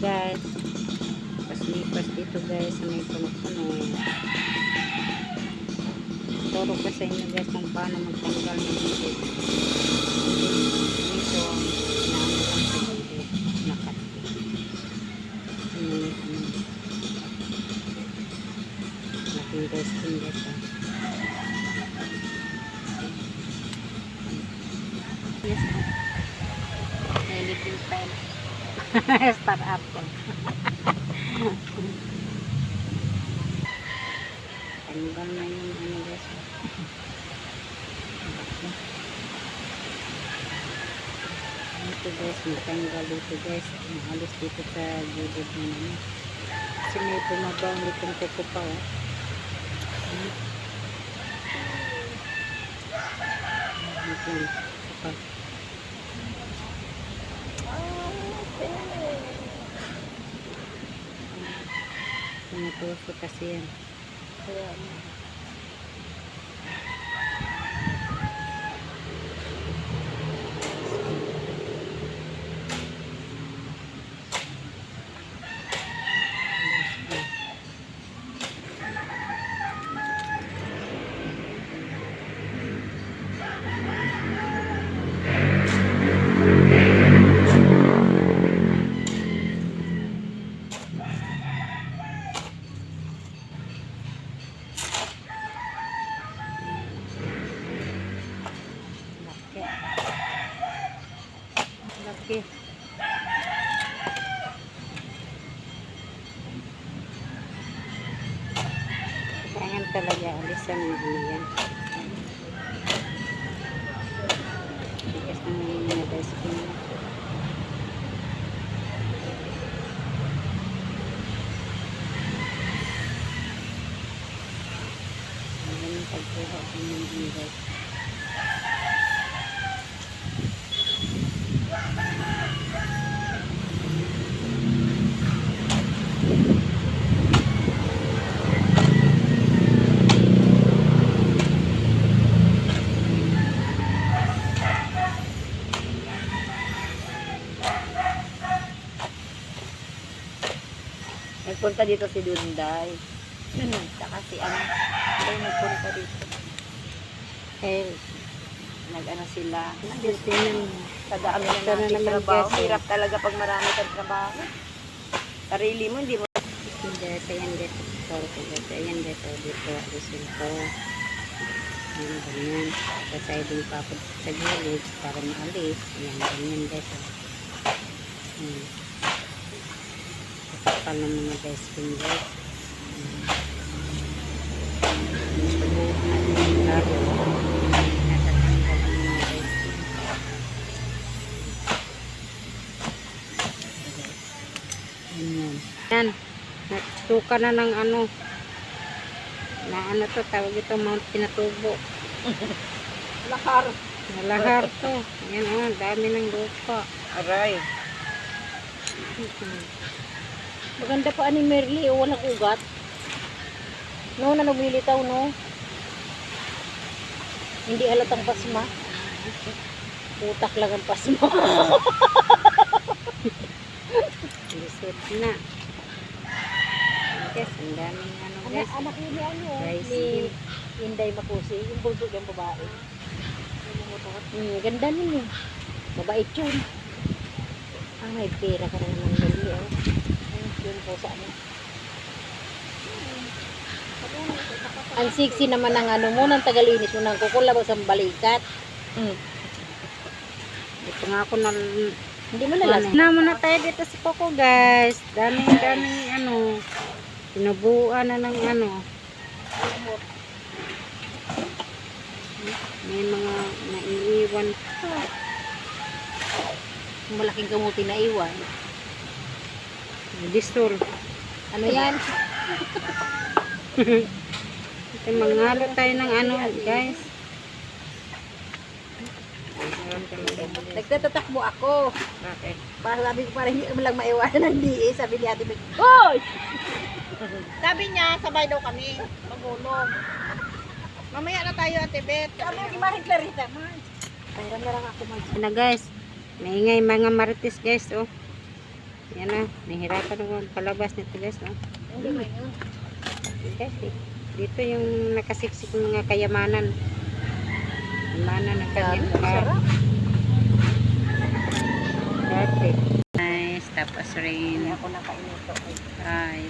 guys. Paslipas dito guys sa may puno-puno. Turo ko sa inyo guys kung paano magtanggal ng dito. Dito, naano lang sa dito. Nakati. Laking guys guys. Yes, little time. Start up ko. Tanggal na yung ano guys. Dito guys, matanggal dito guys. Alis dito sa gilid na naman. Kasi may bumabang ditong kuko pa oh. Tumutusok kasi yan. Kaya laki. Kailangan talaga alisan ng ano yan. Tigas na mga guys ko na. Ang pagkuha ko ng guys. Nagpunta dito si Dunday. Saka si ano. Ay, nagpunta dito. Eh, nag-ano sila. Sa dami na natin trabaho. Hirap talaga pag marami kang trabaho. Sarili mo, hindi mo. Hindi, ayan dito. Sorry ko dito. Ayan dito. Dito, alisin ko. Ayan, ganyan. Kasaydong papad sa gilid para maalis. Ayan, ganyan dito. Kapal ng mga guys fingers. Subukan natin yung laro. Natatanggal ang mga guys fingers. Yan. Nagsuka na ng ano. Na ano to, tawag ito Mount Pinatubo. Lahar. Lahar to. Yan o, dami ng lupa. Aray. Maganda pa ni Merly o walang ugat. No, na lumilitaw no. Hindi halatang pasma. Utak lang ang pasma. Lisod na. Yes, ang daming ano guys. Anak ni ano, ni Inday Makusi, yung bulldog yung babae. Ganda nun eh. Mabait yun. May pera ka na naman Merly oh. Yun po sa ano. Ang sexy naman ng ano mo, ng tagalinis mo, ng kukulabag sa balikat. Ito nga ako na, hindi mo nalas. Na muna tayo dito sa Coco guys. Daming ano, pinubuan na ng ano. May mga naiiwan. Malaking kamuti na iwan. Distor. Ano yan? Ito, manghalo tayo ng ano, guys. Nagtatatakbo ako. Bakit? Para sabi ko parang hindi mo lang maiwanan ng DA. Sabi ni Ate Bek, hoy! Sabi niya, sabay daw kami. Magulong. Mamaya na tayo, Ate Bet. Sabi ni Marie Clarita, Mayroon na lang ako mag... Ano guys, maingay mga marites guys, oh. Yan na, nahihirapan naman palabas nito guys, no? Hindi ba yun? Kasi dito yung nakasiksik ng mga kayamanan. Kayamanan ng kanyang Sarap. dati. Nice, tapos rin. Ako nakainito. Ay.